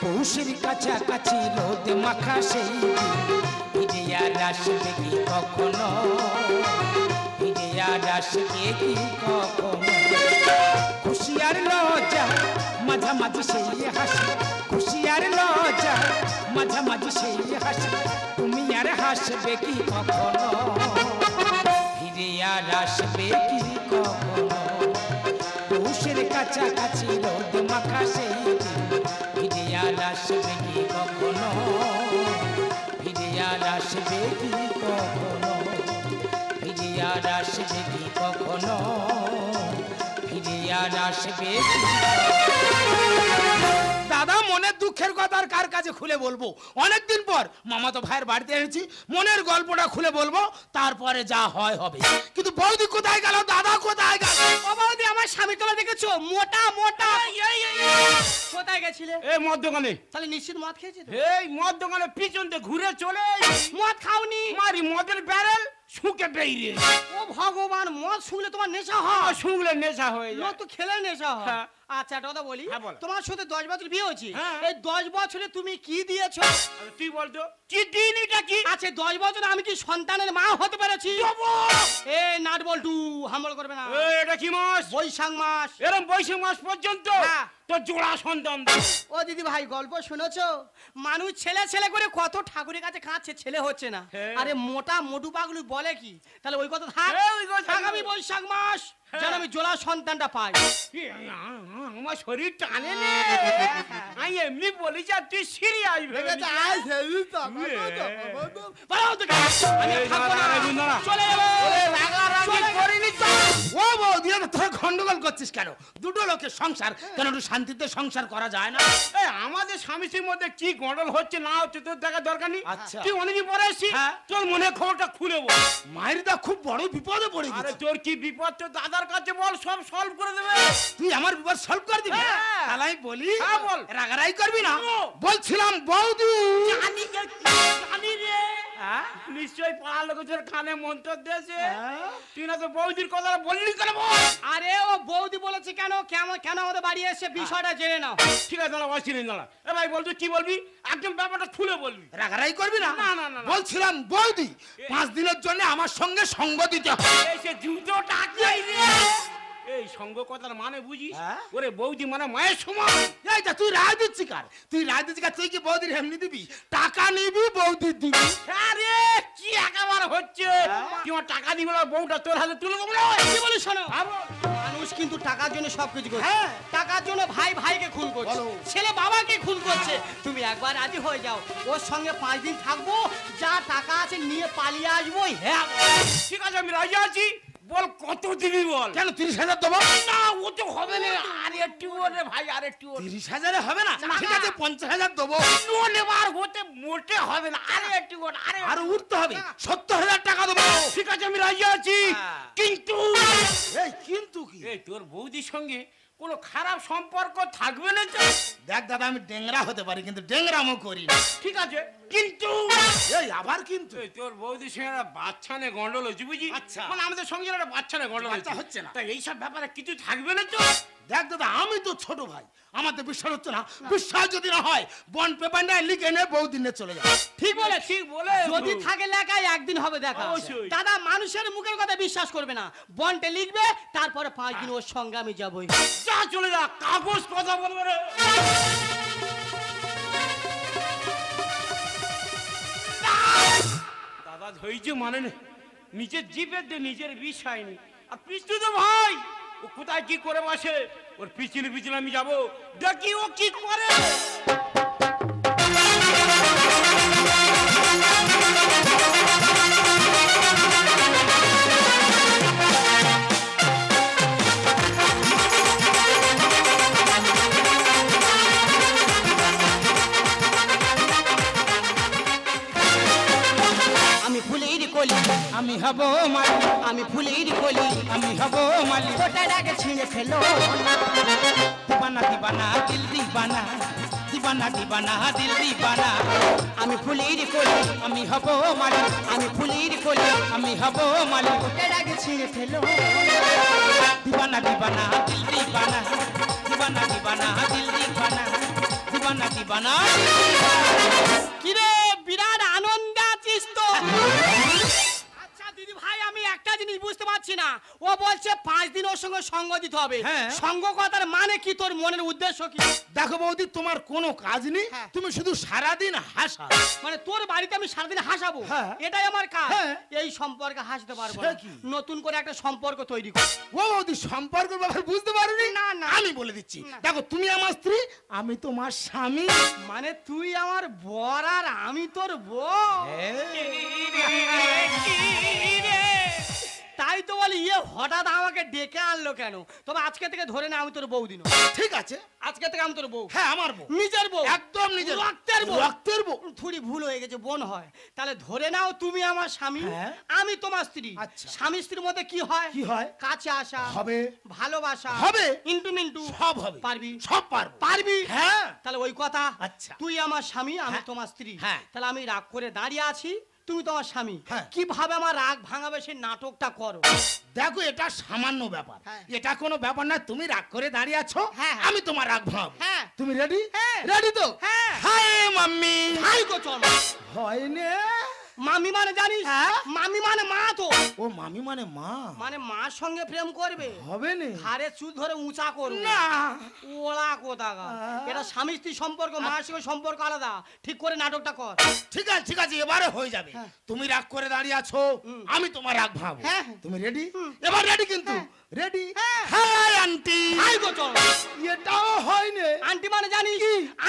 পৌষের কাছাকাছি রোদ মাখা সেই ফিরে আর আসবে কি কখনো, ফিরে আর আসবে কি কখনো। খুশি আর লজ্জা মাঝামাঝি সেই হাসি, খুশি আর লজ্জা মাঝামাঝি সেই হাসি, তুমি আর হাসবে কি কখনো, ফিরে আর আসবে কি কখনো। পৌষের কাছাকাছি রোদ মাখা সেই ফিরে আর আসবে কি কখনো, ফিরে আর আসবে কি কখনো, ফিরে আর আসবে কি কখনো, ফিরে আর আসবে কি। দাদা মনের দুঃখের কথা আর কার কাছে খুলে বলবো, অনেকদিন পর মামাতো ভাইয়ের বাড়িতে এনেছি, মনের গল্পটা খুলে বলবো, তারপরে যা হয় হবে। কিন্তু বৌদি কোথায় গেল, দাদা কোথায় গেল? ও বৌদি আমার স্বামী তোলা দেখেছো, মোটা মোটা। কোথায় গেছিলে? এই মদ দোকানে। তাহলে নিশ্চিত মদ খেয়েছি তো? এই মদ দোকানে পিছন দিয়ে ঘুরে চলে মদ খাওনি? মারি মদের ব্যারেল শুকে বেরিয়ে। ও ভগবান, মদ শুনলে তোমার নেশা হয়? শুনলে নেশা হয়ে যায়, মদ তো খেলে নেশা হয়। হ্যাঁ। আচ্ছা একটা কথা বলি, হ্যাঁ, বলো। তোমার সাথে 10 বছর বিয়ে হয়েছে, হ্যাঁ। এই 10 বছরে তুমি কি দিয়েছো? তুই বলতো কি দিন এটা কি? আচ্ছা 10 বছরে আমি কি সন্তানের মা হতে পেরেছি? এ নাট বল্টু হামল করবে না। এটা কি মাস? বৈশাখ মাস। এরকম বৈশাখ মাস পর্যন্ত হ্যাঁ। তোর জোড়া সন্তান। ও দিদি ভাই গল্প শুনেছো? মানুষ ছেলে ছেলে করে কত ঠাকুরের কাছে কাঁদছে, ছেলে হচ্ছে না। হ্যাঁ। আরে মোটা মোটু পাগলু বলে কি, তাহলে ওই কথা থাক। ওই কথা আগামী বৈশাখ মাস যেন আমি জোড়া সন্তানটা পাই। আমার শরীর টানে নে, আমি এমনি বলি যে তুই সিরিয়াস ভেবে ও বৌদি তোরা গন্ডগোল করছিস কেন? দুটো লোকের সংসার কেন একটু শান্তিতে সংসার করা যায় না? আমাদের স্বামী স্ত্রীর মধ্যে কি গন্ডল হচ্ছে না হচ্ছে তোর দেখার দরকার নেই। আচ্ছা। তুই অনেকদিন পরে এসেছিস, হ্যাঁ। তোর মনে খবরটা খুলে বল। মায়ের দা খুব বড় বিপদে পড়ে আরে গেছে। তোর কি বিপদ, তোর দাদার কাছে বল, সব সলভ করে দেবে। তুই আমার বিপদ সলভ করে দিবি? হ্যাঁ। তাহলে আমি বলি, হ্যাঁ, বল। রাগারাই করবি না। নো। বলছিলাম বৌদি জানি রে, নিশ্চয়ই পাড়ার লোক তোর কানে মন্ত্র দিয়েছে। তুই না তো বৌদির কথা বললি কেন বল? আরে ও বৌদি বলেছে কেন, কেন আমাদের বাড়ি এসে বিষয়টা জেনে নাও। ঠিক আছে দাঁড়া, বসছিলেন দাঁড়া। এ ভাই বল, তুই কি বলবি? একদম ব্যাপারটা খুলে বলবি। রাগারাই করবি না। না, না, না, না। বলছিলাম বৌদি 5 দিনের জন্য আমার সঙ্গে সঙ্গ দিতে হবে। এসে জুতো টাকাই রে। এই সঙ্গ কথার মানে বুঝিস? হ্যাঁ? ওরে বৌদি মানে মায়ের সমান। এই যা তুই রায় দিচ্ছি কার? তুই রায় দিচ্ছি কার? তুই কি বৌদির এমনি দিবি? টাকা নিবি, বৌদির দিবি। আরে কি একেবারে হচ্ছে? তুই আমার টাকা দিবি না, বউটা তোর হাতে তুলে দেবো না। কি বলিস শোনো, মানুষ কিন্তু টাকার জন্য সবকিছু করছে। হ্যাঁ। টাকার জন্য ভাই ভাইকে খুন করছে, বলো। ছেলে বাবাকে খুন করছে। তুমি একবার রাজি হয়ে যাও, ওর সঙ্গে 5 দিন থাকবো, যা টাকা আছে নিয়ে পালিয়ে আসবো। হ্যাঁ ঠিক আছে, আমি রাজি আছি। বল কত দিবি বল। কেন 30,000 দেবো? না ও তো হবে না, আর একটু রে ভাই, আর একটু। 30,000 হবে না? ঠিক আছে 50,000 দেবো। নেবার হতে মোটে হবে না, আরে একটু আরে আর উঠতে হবে, 70,000 টাকা দেবো। ঠিক আছে, আমি রাজি আছি। কিন্তু এই কিন্তু কি? এই তোর বৌদির সঙ্গে কোনো খারাপ সম্পর্ক থাকবে না তো? দেখ দাদা, আমি ডেংরা হতে পারি কিন্তু ডেংরামও করি না। ঠিক আছে, কিন্তু এই আবার কিন্তু? এই তোর বৌদির সঙ্গে একটা বাচ্চা নিয়ে গন্ডল হচ্ছে বুঝি। আচ্ছা। মানে আমাদের সঙ্গে একটা বাচ্চা নিয়ে গন্ডল বাচ্চা হচ্ছে না। তাই এইসব ব্যাপারে কিছু থাকবে না তো? দেখ দাদা, আমি তো ছোট ভাই, আমাদের বিশ্বাস হচ্ছে না। বিশ্বাস যদি না হয় বন্ড পেপার নিয়ে লিখে নে, বৌদি নিয়ে চলে যাবে। ঠিক বলে, ঠিক বলে। যদি থাকে লেখায় একদিন হবে দেখা। অবশ্যই। দাদা মানুষের মুখের কথা বিশ্বাস করবে না, বন্ডে লিখবে, তারপরে 5 দিন ওর সঙ্গে আমি যাবই। যা চলে যা, কাগজ কথা বলবে রে। দাদা ধৈর্য মানে না, নিজের জিভের দিয়ে নিজের বিষ হয়নি। আর পিছু তো ভাই, ও কোথায় কি করে বসে, ওর পিছনে পিছনে আমি যাবো, দেখি ও কি করে। আমি ফুলের কলি, আমি হব মালি, আমি ফুলের কলি, আমি হব মালি। ফোটার আগে ছিঁড়ে ফেলো। দিবানা দিবানা দিল দিবানা, দিবানা দিবানা দিল দিবানা। আমি ফুলের কলি, আমি হব মালি, আমি ফুলের কলি, আমি হব মালি। ফোটার আগে ছিঁড়ে ফেলো। দিবানা দিবানা দিল দিবানা, দিবানা দিবানা দিল দিবানা, দিবানা দিবানা দিবানা। কিরে বিরাট আনন্দে আছিস তো? আচ্ছা দিদি ভাই আমি একটা জিনিস বুঝতে পারছি না, ও বলছে 5 দিন ওর সঙ্গে সঙ্গ দিতে হবে। হ্যাঁ। সঙ্গ কথার মানে কি, তোর মনের উদ্দেশ্য কি? দেখো বৌদি, তোমার কোনো কাজ নেই, হ্যাঁ। তুমি শুধু সারাদিন হাসা। মানে তোর বাড়িতে আমি সারাদিন হাসাবো? হ্যাঁ। এটাই আমার কাজ। হ্যাঁ। এই সম্পর্কে হাসতে পারবো সে না। কি? নতুন করে একটা সম্পর্ক তৈরি কর। ও বৌদি, সম্পর্কের ব্যাপার বুঝতে পারোনি? না, না। আমি বলে দিচ্ছি। না। দেখো, তুমি আমার স্ত্রী, আমি তোমার স্বামী। মানে তুই আমার বর আর আমি তোর বউ? তাই তো বলি, ইয়ে হঠাৎ আমাকে ডেকে আনলো কেন? তবে আজকে থেকে ধরে না আমি তোর বউ দিন। ঠিক আছে, আজকে থেকে আমি তোর বউ। হ্যাঁ আমার বউ, নিজের বউ, একদম নিজের রক্তের বউ। রক্তের বউ। থুড়ি ভুল হয়ে গেছে, বোন হয়। তাহলে ধরে নাও তুমি আমার স্বামী, হ্যাঁ। আমি তোমার স্ত্রী। আচ্ছা। স্বামী স্ত্রীর মধ্যে কি হয়? কি হয়? কাছে আসা হবে। ভালোবাসা হবে। ইন্টু মিন্টু সব হবে। পারবি? সব পারবো। পারবি? হ্যাঁ। তাহলে ওই কথা। আচ্ছা। তুই আমার স্বামী, আমি হ্যাঁ। তোমার স্ত্রী। হ্যাঁ। তাহলে আমি রাগ করে দাঁড়িয়ে আছি, তুমি তোমার স্বামী। হ্যাঁ। কিভাবে আমার রাগ ভাঙাবে সেই নাটকটা করো। দেখো, এটা সামান্য ব্যাপার, হ্যাঁ। এটা কোনো ব্যাপার না। তুমি রাগ করে দাঁড়িয়ে আছো, হ্যাঁ। আমি তোমার রাগ ভাঙাবো। হ্যাঁ। তুমি রেডি? হ্যাঁ। রেডি তো? হ্যাঁ। Hi mummy. ভাই গো চল। হয় নে। মামি মানে জানিস? হ্যাঁ। মামি মানে মা তো। ও মামি মানে মা? মানে মার সঙ্গে প্রেম করবে? হবে না। ঘাড়ে চুল ধরে উঁচা করবে না। ওলা কোথাকা। এটা স্বামী স্ত্রী সম্পর্ক, মার সঙ্গে সম্পর্ক আলাদা। ঠিক করে নাটকটা কর। ঠিক আছে, ঠিক আছে, এবারে হয়ে যাবে। হ্যাঁ। তুমি রাগ করে দাঁড়িয়ে আছো, আমি তোমার রাগ ভাঙাবো। হ্যাঁ। তুমি রেডি? এবার রেডি কিন্তু? রেডি? হ্যাঁ। Hi aunty. ভাই গো চল। এটাও হয় না। আন্টি মানে জানিস?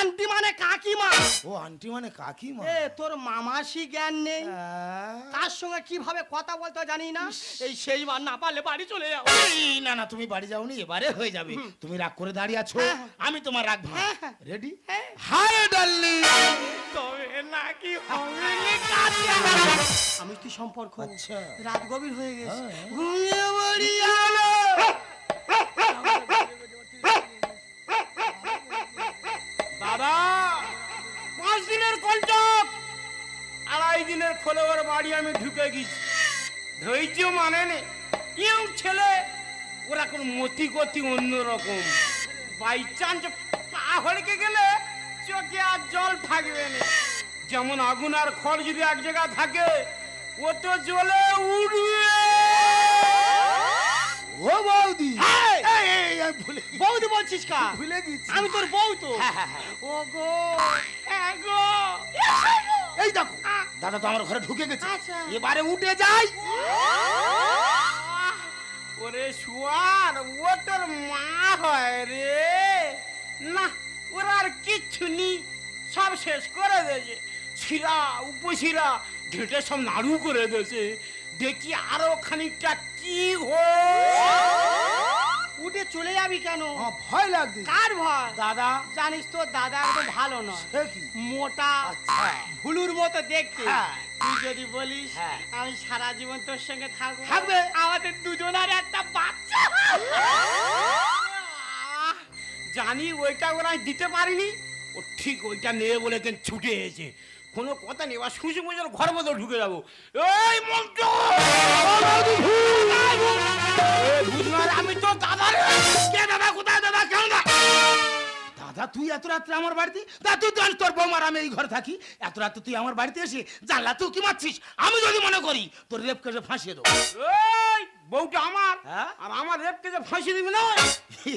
আন্টি মানে কাকিমা। ও আন্টি মানে কাকিমা? এ তোর মামাসি জ্ঞান নেই? আহ, তার সঙ্গে কিভাবে কথা বলতে হয় জানি না। এই সেইবার না পারলে বাড়ি চলে যাও। এই, না না, তুমি বাড়ি যাওনি, এবারে হয়ে যাবে। তুমি রাগ করে দাঁড়িয়ে আছো, হ্যাঁ। আমি তোমার রাগ হ্যাঁ, ভাঙাবো। হ্যাঁ। রেডি? হ্যাঁ। Hi darling. তবে নাকি হবে আমি তুই সম্পর্ক। আচ্ছা। রাত গভীর হয়ে গেছে, হ্যাঁ। ঘুমিয়ে পড়ি আলো। দাদা 5 দিনের কন্ট্রাক্ট, 2.5 দিনের খোলে ওর বাড়ি আমি ঢুকে গেছি। ধৈর্য মানে নে, কেউ ছেলে ওরা কোন মতি গতি অন্যরকম। বাই চান্স পা হড়কে গেলে চোখে আর জল থাকবে না। যেমন আগুন আর খড় যদি এক জায়গায় থাকে, ও তো জ্বলে উঠবে। ও বৌদি। এই! এই, এই, আমি ভুলে গেছি। বৌদি বলছিস কা? ভুলে গেছি। আমি তোর বউ তো। হ্যাঁ, হ্যাঁ, হ্যাঁ। ও গো, হ্যাঁ গো। এই দেখো, দাদা তো আমার ঘরে ঢুকে গেছে। আচ্ছা। এবারে উঠে যাই। ওরে শুয়ার, ও তোর মা হয় রে। না, ওরা আর কিচ্ছু নি, সব শেষ করে দিয়েছে। শিরা উপশিরা ঘেটে সব নাড়ু করে দিয়েছে। দেখি আরো খানিকটা কি উঠে চলে যাবি কেন? আমার ভয় লাগছে। কার ভয়? দাদা। জানিস তো দাদা একদম ভালো নয়, সে কি? মোটা, আচ্ছা। ভুলুর মতো দেখতে। হ্যাঁ। তুই যদি বলিস হ্যাঁ। আমি সারা জীবন তোর সঙ্গে থাকবো, থাকবে। আমাদের দুজনের একটা বাচ্চা। জানি ওইটা ওরা দিতে পারিনি, ও ঠিক ওইটা নেবে বলে কেন ছুটে এসেছে। কোনো কথা নেই, আর শুষে মুজের ঘর মতো ঢুকে যাবো। এই মন্টু, আমি তো দাদা রে। কে দাদা? কোথায় দাদা? কেন দা? দাদা, তুই এত রাত্রে আমার বাড়িতে? দা, তুই জানিস তোর বৌমার আমি এই ঘরে থাকি। এত রাত্রে তুই আমার বাড়িতে এসে জানলা তুই কি মারছিস? আমি যদি মনে করি তোর রেপ কেসে ফাঁসিয়ে দেবো। এই বউটা আমার, হ্যাঁ? আর আমার রেপকে যে ফাঁসি দিবি না।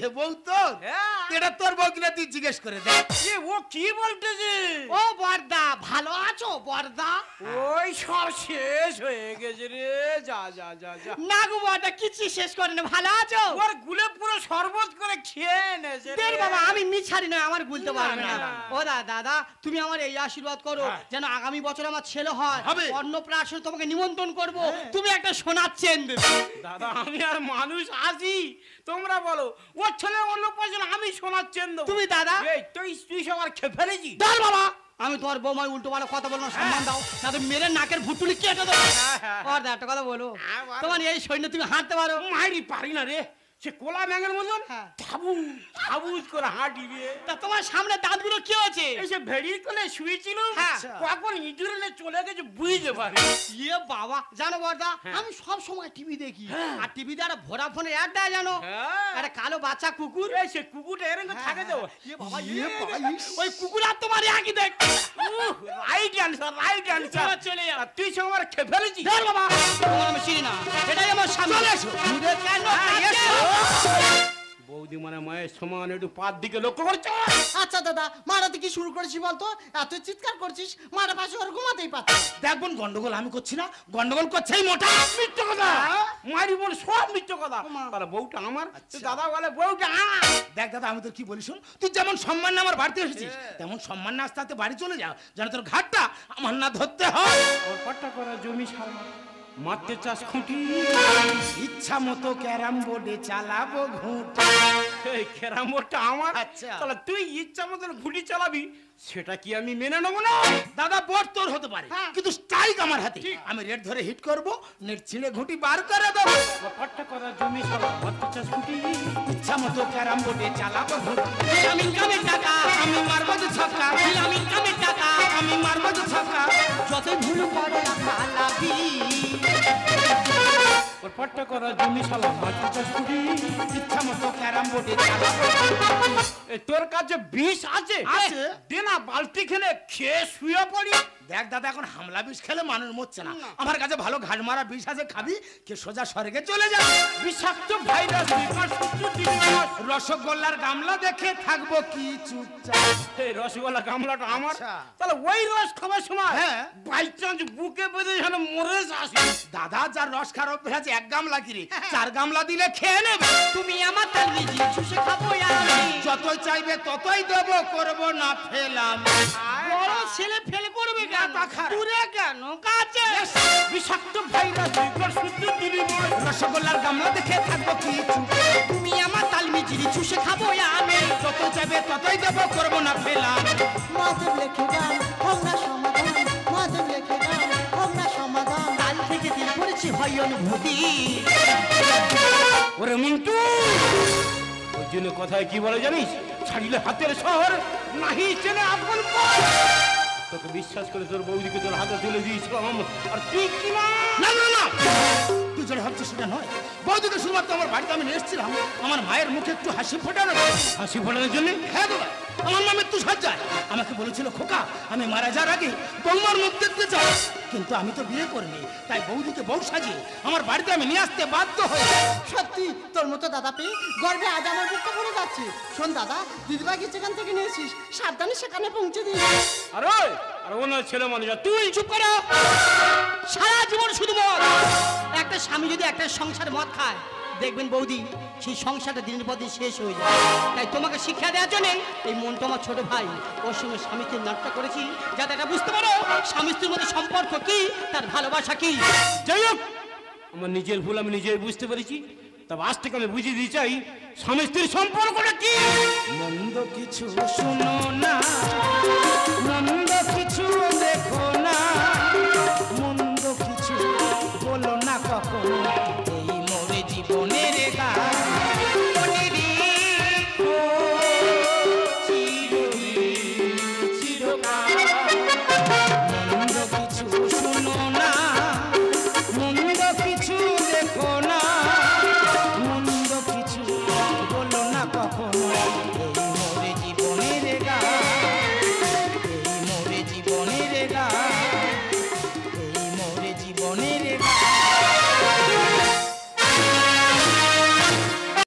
এ বউ তোর? হ্যাঁ। এটা তোর বউ কিনা তুই জিজ্ঞেস করে দেখ। এ ও কি বলতেছে? ও বর্দা, ভালো আছো বর্দা? ওই সব শেষ হয়ে গেছে রে। যা যা যা যা। না গো বর্দা, কিছু শেষ করেনি, ভালো আছো? ওর গুলে পুরো শরবত করে খেয়ে নেছে রে। দেখ বাবা, আমি মিছারি নয়, আমার বলতে পারবে না, না। না। ও দাদা, তুমি আমার এই আশীর্বাদ করো হ্যাঁ। যেন আগামী বছর আমার ছেলে হয়। হবে। অন্নপ্রাশনে তোমাকে নিমন্ত্রণ করব, হ্যাঁ। তুমি একটা সোনার চেন দেবে। দাদা আমি আর মানুষ আছি, তোমরা বলো ওর ছেলে অন্য পয়সা আমি শোনার চেন দেবো। তুমি দাদা? এই তুই সবার খেয়ে ফেলেছি। দাঁড় বাবা, আমি তোমার বৌমায় উল্টো পাল্টা কথা বলবো না, সম্মান দাও, না তো মেরে নাকের ভুটুলি কেটে দেবো। হ্যাঁ, হ্যাঁ। ওর একটা কথা বলো, হ্যাঁ, বলো। তোমার এই সৈন্য তুমি হাঁটতে পারো? মারি পারি না রে, সে কোলা ব্যাঙের মতন হ্যাঁ। হাবুজ করে হাঁটিবে। তা তোমার সামনে দাঁতগুলো কি হচ্ছে? এসে ভেড়ির কোলে শুয়েছিল, হ্যাঁ। কখন ইঁদুরে চলে গেছে বুঝতে পারে। ইয়ে বাবা, জানো বড়দা, হ্যাঁ। আমি সব সময় টিভি দেখি, হ্যাঁ। আর টিভিতে একটা ভোডাফোনের অ্যাড দেয় জানো, হ্যাঁ। একটা কালো বাচ্চা কুকুর। এই সে কুকুরটা এরকম থাকে তো। ইয়ে বাবা, ইয়ে বাবা, ওই কুকুর আর তোমার একই দেখ। Right answer. চলে যাও। তুই সঙ্গে আমার খেয়ে ফেলেছিস। ধর বাবা, তোমার আমি চিনি না, এটাই আমার সামনে। চলে এসো। দূরে কেন কাছে? বৌদি মানে মায়ের সমান, একটু পার দিকে লক্ষ্য করছো। আচ্ছা দাদা, মারাতে কি শুরু করেছি বলতো? এত চিৎকার করছিস, মারা পাশে ওর ঘুমাতেই পারছি। দেখুন গন্ডগোল আমি করছি না, গন্ডগোল করছে এই মোটা। মিথ্যে কথা, মারি বল সব মিথ্যে কথা। তার বউটা আমার, তো দাদা বলে বউটা আমার। দেখ দাদা, আমি তোর কি বলি শোন, তুই যেমন সম্মান না আমার বাড়িতে এসেছিস, তেমন সম্মান না আস্তে আস্তে বাড়ি চলে যাও, যেন তোর ঘাটটা আমার না ধরতে হয়। ওর পাট্টা করা জমি সারা মারতে চাষ খুঁটি, ইচ্ছা মতো ক্যারাম বোর্ডে চালাবো ঘুঁট। এই ক্যারাম বোর্ডটা আমার। আচ্ছা। তাহলে তুই ইচ্ছা মতন ঘুঁটি চালাবি, সেটা কি আমি মেনে নেবো না? দাদা বোর্ড তোর হতে পারে, কিন্তু স্ট্রাইক আমার হাতে। আমি রেড ধরে হিট করব, নেট ছিঁড়ে ঘুঁটি বার করে দেবো। ওর পাট্টা করা জমি সারা মারতে চাষ খুঁটি, ইচ্ছা মতো ক্যারাম বোর্ডে চালাবো ঘুঁট। আমি কামের টাকা, আমি মারবো যে ছক্কা, আমি কামের টাকা, আমি মারবো যে ছক্কা। যতই ভুল করে পালাবি। ওর পাট্টা করা জমি সারা মারতে চাষ খুঁটি। ইচ্ছা মতো ক্যারাম বোর্ডে চালাবো। এই তোর কাছে বিষ আছে? আছে। দে না, বালতি খেয়ে শুয়ে পড়ি। দেখ দাদা, এখন হামলা বিষ খেলে মানুষ মরছে না, আমার কাছে ভালো ঘাট মারা বিষ আছে, খাবি কে সোজা স্বর্গে চলে যাবে। বিষাক্ত ভাইরাস রসগোল্লার গামলা দেখে থাকবো কি চুপচাপ। এই রসগোল্লা গামলাটা আমার। আচ্ছা। তাহলে ওই রস খাবার সময় হ্যাঁ। বাই চান্স বুকে বেঁধে যেন মরে যাস। দাদা, যার রস খাওয়ার অভ্যাস আছে, এক গামলা কিরে 4 গামলা দিলে খেয়ে নেবে। তুমি আমার তালমি জি চুষে খাবো আমি। যতই চাইবে ততই দেবো, করবো না ফেলাম। বড় ছেলে ফেল করবে কেন? মাথা খারাপ। দূরে কেন কাছে? বিষাক্ত ভাইরাস শুদ্ধ দিলি রসগোল্লার গামলা দেখে থাকবো কি চুপচাপ। তুমি আমার তালমি জি চুষে খাবো আমি। যতই চাইবে ততই দেবো, করবো না ফেলাম। মাধব লেখে গান হোক না সমাধান, মাধব লেখে গান হোক না সমাধান। কাল থেকে দিন করেছি হয় অনুভূতি। ওরে মন্টু, ওই জন্য কথায় কি বলে জানিস? ছাড়িলে হাতের শহর, নাহি চেনে আপন পর। তোকে বিশ্বাস করে তোর বৌদিকে তোর হাতে তুলে দিয়েছিলাম, আর তুই কি না? না না না, তুই যেটা ভাবছিস সেটা নয়। বৌদিকে শুধুমাত্র আমার বাড়িতে আমি নিয়ে এসেছিলাম আমার মায়ের মুখে একটু হাসি ফোটানোর জন্য। হাসি ফোটানোর জন্য? হ্যাঁ দাদা, আমার মা মৃত্যু সজ্জায় আমাকে বলেছিল, খোকা আমি মারা যাওয়ার আগে বৌমার মুখ দেখতে চাই, কিন্তু আমি তো বিয়ে করিনি, তাই বৌদিকে বউ সাজিয়ে আমার বাড়িতে আমি নিয়ে আসতে বাধ্য হয়েছি। সত্যি তোর মতো দাদা পেয়ে গর্বে আজ আমার বুকটা ভরে যাচ্ছে। শোন দাদা, দিদিভাইকে যেখান থেকে নিয়েছিস সাবধানে সেখানে পৌঁছে দিস। আর ওনার ছেলে মানুষ, তুই চুপ করো। সারা জীবন শুধু মদ। একটা স্বামী যদি একটা সংসার মদ খায়, দেখবেন বৌদি সেই সংসারটা দিনের পর দিন শেষ হয়ে যায়। তাই তোমাকে শিক্ষা দেওয়ার জন্য এই মন তোমার ছোট ভাই ওর সঙ্গে স্বামীকে নাটকটা করেছি, যাতে এটা বুঝতে পারো স্বামী স্ত্রীর মধ্যে সম্পর্ক কি, তার ভালোবাসা কি। যাই হোক, আমার নিজের ভুল আমি নিজেই বুঝতে পেরেছি। তবে আজ থেকে আমি বুঝিয়ে দিতে চাই স্বামী স্ত্রীর সম্পর্কটা কি। মন্দ কিছু শুনো না,